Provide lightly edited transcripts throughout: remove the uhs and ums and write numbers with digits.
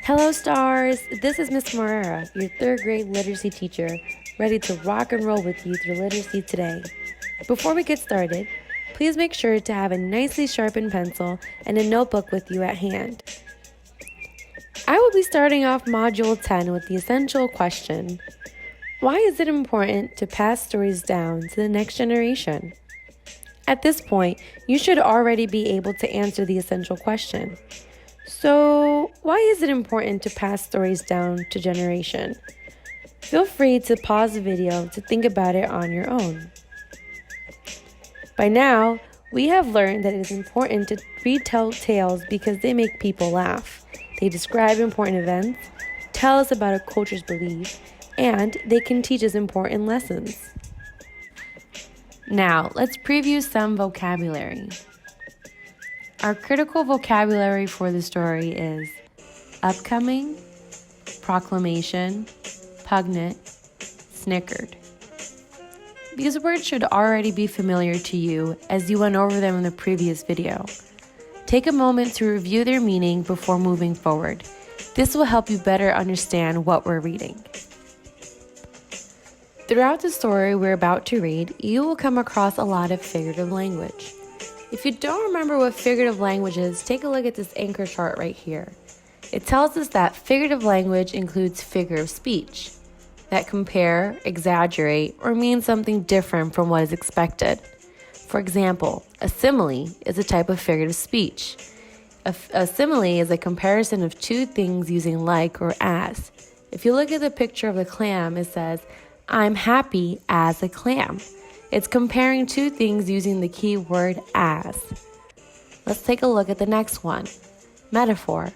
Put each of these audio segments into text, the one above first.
Hello, stars! This is Miss Morera, your third grade literacy teacher, ready to rock and roll with you through literacy today. Before we get started, please make sure to have a nicely sharpened pencil and a notebook with you at hand. I will be starting off Module 10 with the essential question: why is it important to pass stories down to the next generation? At this point, you should already be able to answer the essential question. So, why is it important to pass stories down to generation? Feel free to pause the video to think about it on your own. By now, we have learned that it is important to retell tales because they make people laugh. They describe important events, tell us about a culture's beliefs, and they can teach us important lessons. Now, let's preview some vocabulary. Our critical vocabulary for the story is upcoming, proclamation, pungent, snickered. These words should already be familiar to you as you went over them in the previous video. Take a moment to review their meaning before moving forward. This will help you better understand what we're reading. Throughout the story we're about to read, you will come across a lot of figurative language. If you don't remember what figurative language is, take a look at this anchor chart right here. It tells us that figurative language includes figure of speech that compare, exaggerate, or mean something different from what is expected. For example, a simile is a type of figurative speech. A simile is a comparison of two things using like or as. If you look at the picture of the clam, it says, "I'm happy as a clam." It's comparing two things using the key word as. Let's take a look at the next one. Metaphor.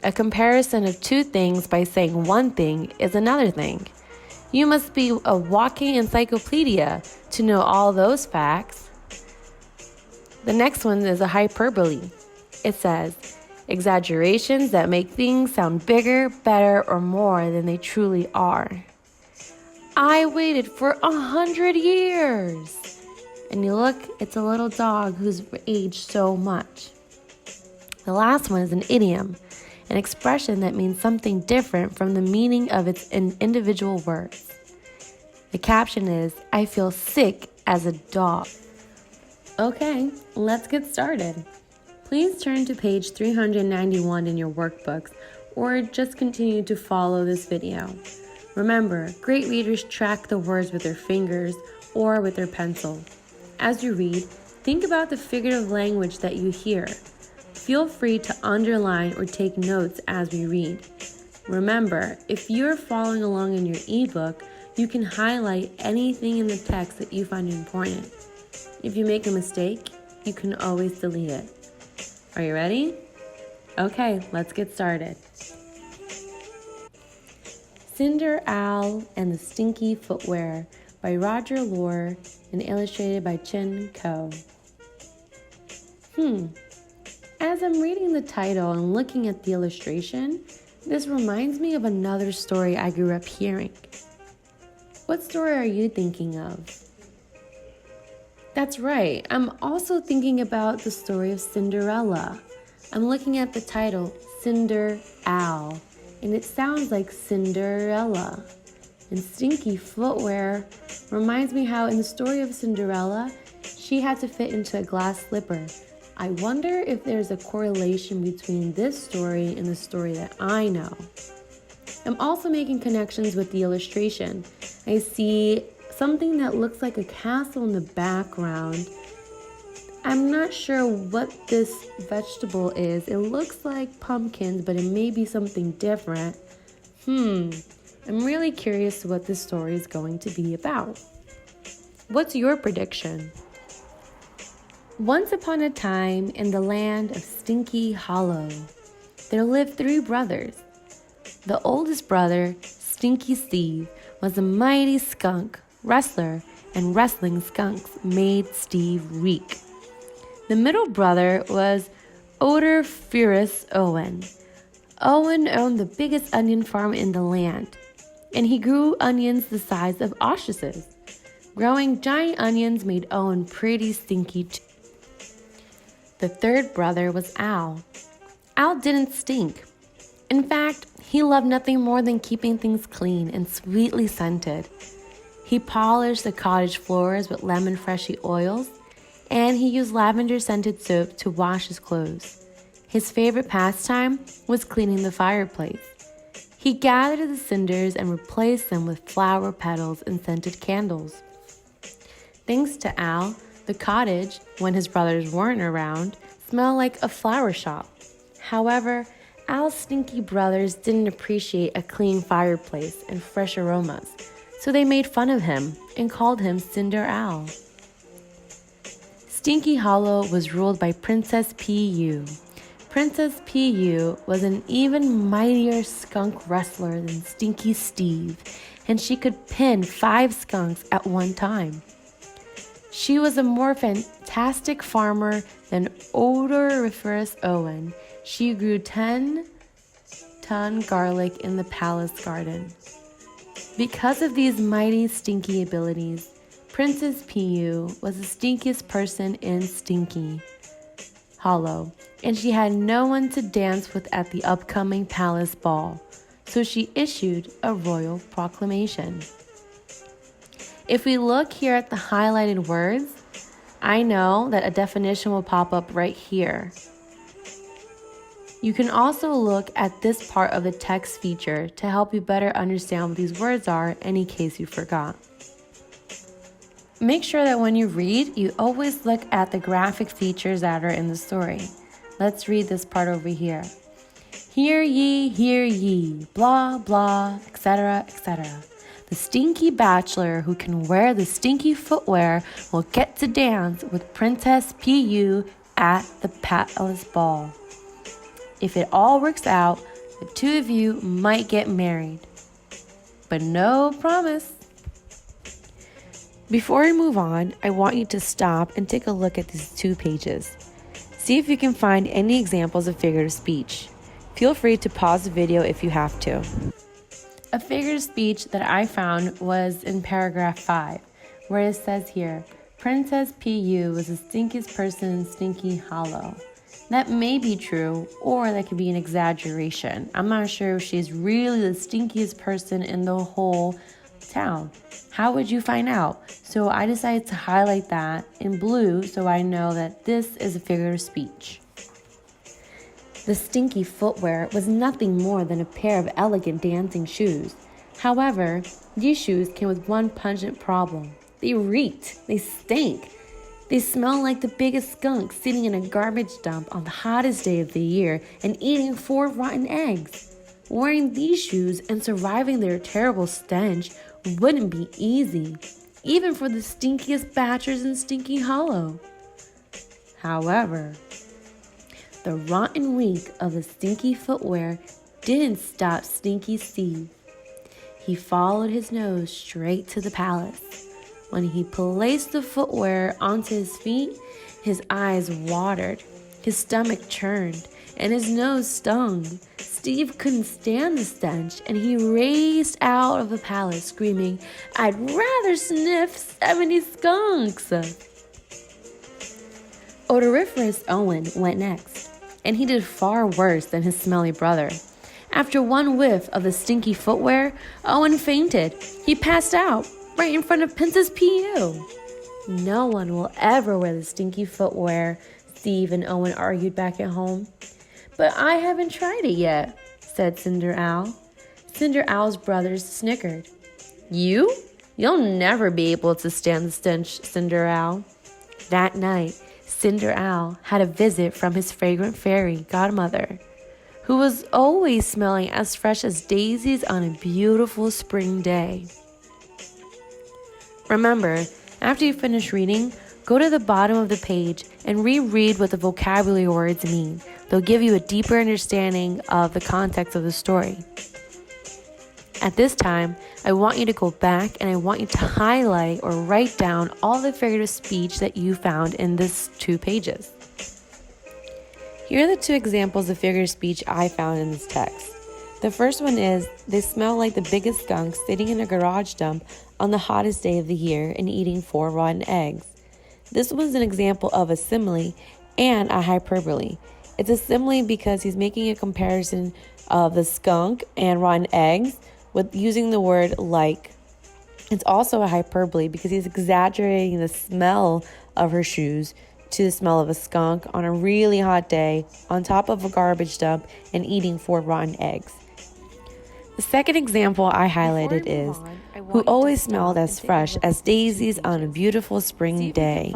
A comparison of two things by saying one thing is another thing. You must be a walking encyclopedia to know all those facts. The next one is a hyperbole. It says, exaggerations that make things sound bigger, better, or more than they truly are. I waited for 100 years. And you look, it's a little dog who's aged so much. The last one is an idiom, an expression that means something different from the meaning of its individual words. The caption is, I feel sick as a dog. Okay, let's get started. Please turn to page 391 in your workbooks or just continue to follow this video. Remember, great readers track the words with their fingers or with their pencil. As you read, think about the figurative language that you hear. Feel free to underline or take notes as we read. Remember, if you're following along in your ebook, you can highlight anything in the text that you find important. If you make a mistake, you can always delete it. Are you ready? Okay, let's get started. Cinder, Owl, and the Stinky Footwear by Roger Lohr and illustrated by Chin Ko. As I'm reading the title and looking at the illustration, this reminds me of another story I grew up hearing. What story are you thinking of? That's right, I'm also thinking about the story of Cinderella. I'm looking at the title, Cinder, Owl, and it sounds like Cinderella. And Stinky Footwear reminds me how in the story of Cinderella, she had to fit into a glass slipper. I wonder if there's a correlation between this story and the story that I know. I'm also making connections with the illustration. I see something that looks like a castle in the background. I'm not sure what this vegetable is. It looks like pumpkins, but it may be something different. I'm really curious what this story is going to be about. What's your prediction? Once upon a time in the land of Stinky Hollow, there lived 3 brothers. The oldest brother, Stinky Steve, was a mighty skunk wrestler, and wrestling skunks made Steve reek. The middle brother was Odoriferous Owen. Owen owned the biggest onion farm in the land, and he grew onions the size of ostriches. Growing giant onions made Owen pretty stinky too. The third brother was Al. Al didn't stink. In fact, he loved nothing more than keeping things clean and sweetly scented. He polished the cottage floors with lemon freshy oils, and he used lavender-scented soap to wash his clothes. His favorite pastime was cleaning the fireplace. He gathered the cinders and replaced them with flower petals and scented candles. Thanks to Al, the cottage, when his brothers weren't around, smelled like a flower shop. However, Al's stinky brothers didn't appreciate a clean fireplace and fresh aromas, so they made fun of him and called him Cinder Al. Stinky Hollow was ruled by Princess P.U. Princess P.U. was an even mightier skunk wrestler than Stinky Steve, and she could pin 5 skunks at one time. She was a more fantastic farmer than odoriferous Owen. She grew 10-ton garlic in the palace garden. Because of these mighty stinky abilities, Princess P.U. was the stinkiest person in Stinky Hollow, and she had no one to dance with at the upcoming palace ball, so she issued a royal proclamation. If we look here at the highlighted words, I know that a definition will pop up right here. You can also look at this part of the text feature to help you better understand what these words are in case you forgot. Make sure that when you read, you always look at the graphic features that are in the story. Let's read this part over here. Hear ye, blah, blah, etc., etc. The stinky bachelor who can wear the stinky footwear will get to dance with Princess P.U. at the palace ball. If it all works out, the two of you might get married. But no promise. Before we move on, I want you to stop and take a look at these 2 pages. See if you can find any examples of figurative speech. Feel free to pause the video if you have to. A figure of speech that I found was in paragraph 5, where it says here, Princess P.U. was the stinkiest person in Stinky Hollow. That may be true, or that could be an exaggeration. I'm not sure if she's really the stinkiest person in the whole town. How would you find out? So I decided to highlight that in blue so I know that this is a figure of speech. The Stinky Footwear was nothing more than a pair of elegant dancing shoes. However, these shoes came with one pungent problem. They reeked. They stank. They smelled like the biggest skunk sitting in a garbage dump on the hottest day of the year and eating 4 rotten eggs. Wearing these shoes and surviving their terrible stench wouldn't be easy, even for the stinkiest bachelors in Stinky Hollow. However, the rotten reek of the Stinky Footwear didn't stop Stinky Steve. He followed his nose straight to the palace. When he placed the footwear onto his feet, his eyes watered, his stomach churned, and his nose stung. Steve couldn't stand the stench, and he raced out of the palace screaming, "I'd rather sniff 70 skunks!" Odoriferous Owen went next, and he did far worse than his smelly brother. After one whiff of the Stinky Footwear, Owen fainted. He passed out right in front of Princess P.U. No one will ever wear the Stinky Footwear, Steve and Owen argued back at home. But I haven't tried it yet, said Cinder Owl. Cinder Owl's brothers snickered. You? You'll never be able to stand the stench, Cinder Owl. That night, Cinder Owl had a visit from his fragrant fairy godmother, who was always smelling as fresh as daisies on a beautiful spring day. Remember, after you finish reading, go to the bottom of the page and reread what the vocabulary words mean. They'll give you a deeper understanding of the context of the story. At this time, I want you to go back and I want you to highlight or write down all the figurative speech that you found in these 2 pages. Here are the 2 examples of figurative speech I found in this text. The first one is, they smell like the biggest skunk sitting in a garage dump on the hottest day of the year and eating 4 rotten eggs. This was an example of a simile and a hyperbole. It's a simile because he's making a comparison of the skunk and rotten eggs with using the word like. It's also a hyperbole because he's exaggerating the smell of her shoes to the smell of a skunk on a really hot day on top of a garbage dump and eating 4 rotten eggs. The second example I highlighted is, who always smelled as fresh as daisies on a beautiful spring day.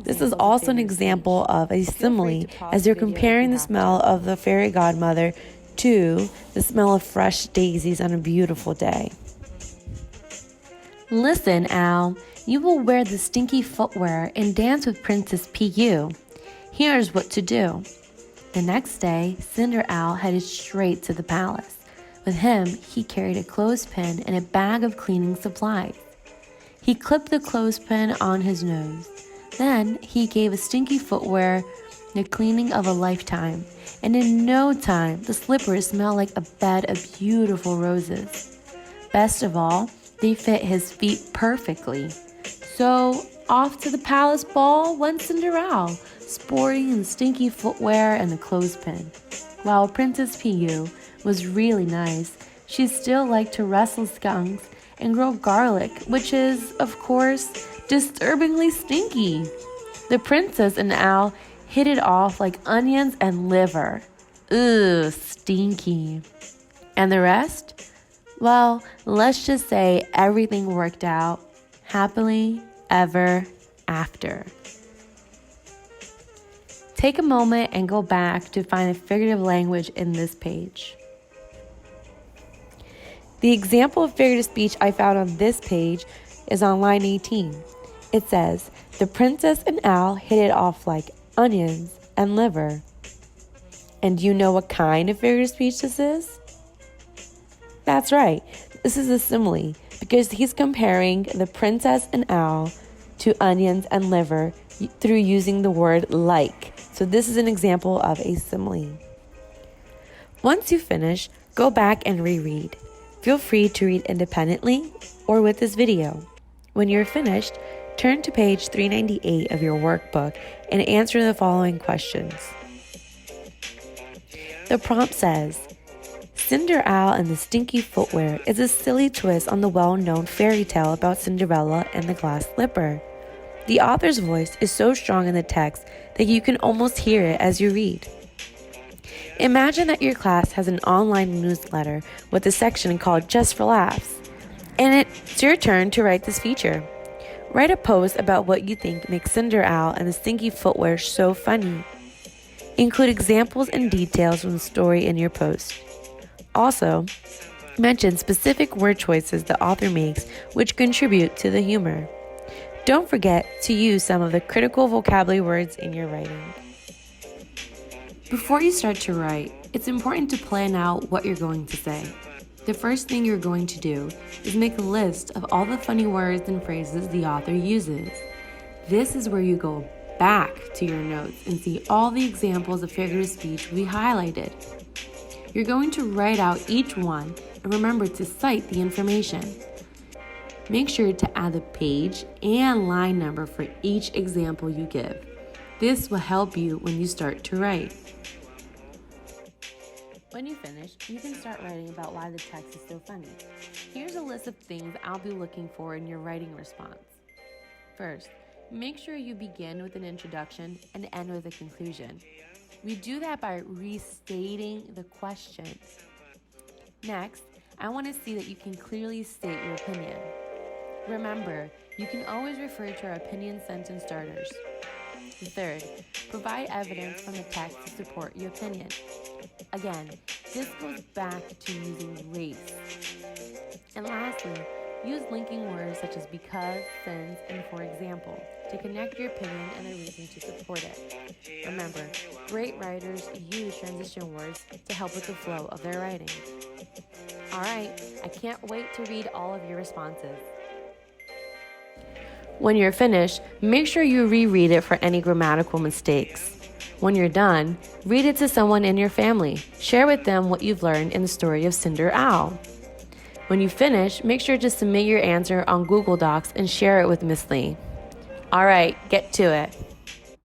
This is also an example of a simile as you're comparing the smell of the fairy godmother to the smell of fresh daisies on a beautiful day. Listen, Al, you will wear the Stinky Footwear and dance with Princess Pu. Here's what to do. The next day, Cinder Owl headed straight to the palace. With him, he carried a clothespin and a bag of cleaning supplies. He clipped the clothespin on his nose. Then, he gave a Stinky Footwear the cleaning of a lifetime. And in no time, the slippers smelled like a bed of beautiful roses. Best of all, they fit his feet perfectly. So, off to the palace ball went Cinderella, sporting the Stinky Footwear and the clothespin. While Princess Pu was really nice, she still liked to wrestle skunks and grow garlic, which is, of course, disturbingly stinky. The princess and Owl hit it off like onions and liver. Ugh, stinky. And the rest? Well, let's just say everything worked out happily ever after. Take a moment and go back to find the figurative language in this page. The example of figurative speech I found on this page is on line 18. It says, the princess and Owl hit it off like onions and liver. And do you know what kind of figurative speech this is? That's right, this is a simile because he's comparing the princess and Owl to onions and liver through using the word like. So this is an example of a simile. Once you finish, go back and reread. Feel free to read independently or with this video. When you're finished, turn to page 398 of your workbook and answer the following questions. The prompt says, Cinder Owl and the Stinky Footwear is a silly twist on the well-known fairy tale about Cinderella and the glass slipper. The author's voice is so strong in the text that you can almost hear it as you read. Imagine that your class has an online newsletter with a section called Just for Laughs, and it's your turn to write this feature. Write a post about what you think makes Cinder Owl and the Stinky Footwear so funny. Include examples and details from the story in your post. Also, mention specific word choices the author makes which contribute to the humor. Don't forget to use some of the critical vocabulary words in your writing. Before you start to write, it's important to plan out what you're going to say. The first thing you're going to do is make a list of all the funny words and phrases the author uses. This is where you go back to your notes and see all the examples of figurative speech we highlighted. You're going to write out each one and remember to cite the information. Make sure to add the page and line number for each example you give. This will help you when you start to write. When you finish, you can start writing about why the text is so funny. Here's a list of things I'll be looking for in your writing response. First, make sure you begin with an introduction and end with a conclusion. We do that by restating the question. Next, I want to see that you can clearly state your opinion. Remember, you can always refer to our opinion sentence starters. Third, provide evidence from the text to support your opinion. Again, this goes back to using race. And lastly, use linking words such as because, since, and for example to connect your opinion and the reason to support it. Remember, great writers use transition words to help with the flow of their writing. All right, I can't wait to read all of your responses. When you're finished, make sure you reread it for any grammatical mistakes. When you're done, read it to someone in your family. Share with them what you've learned in the story of Cinder Owl. When you finish, make sure to submit your answer on Google Docs and share it with Miss Lee. All right, get to it.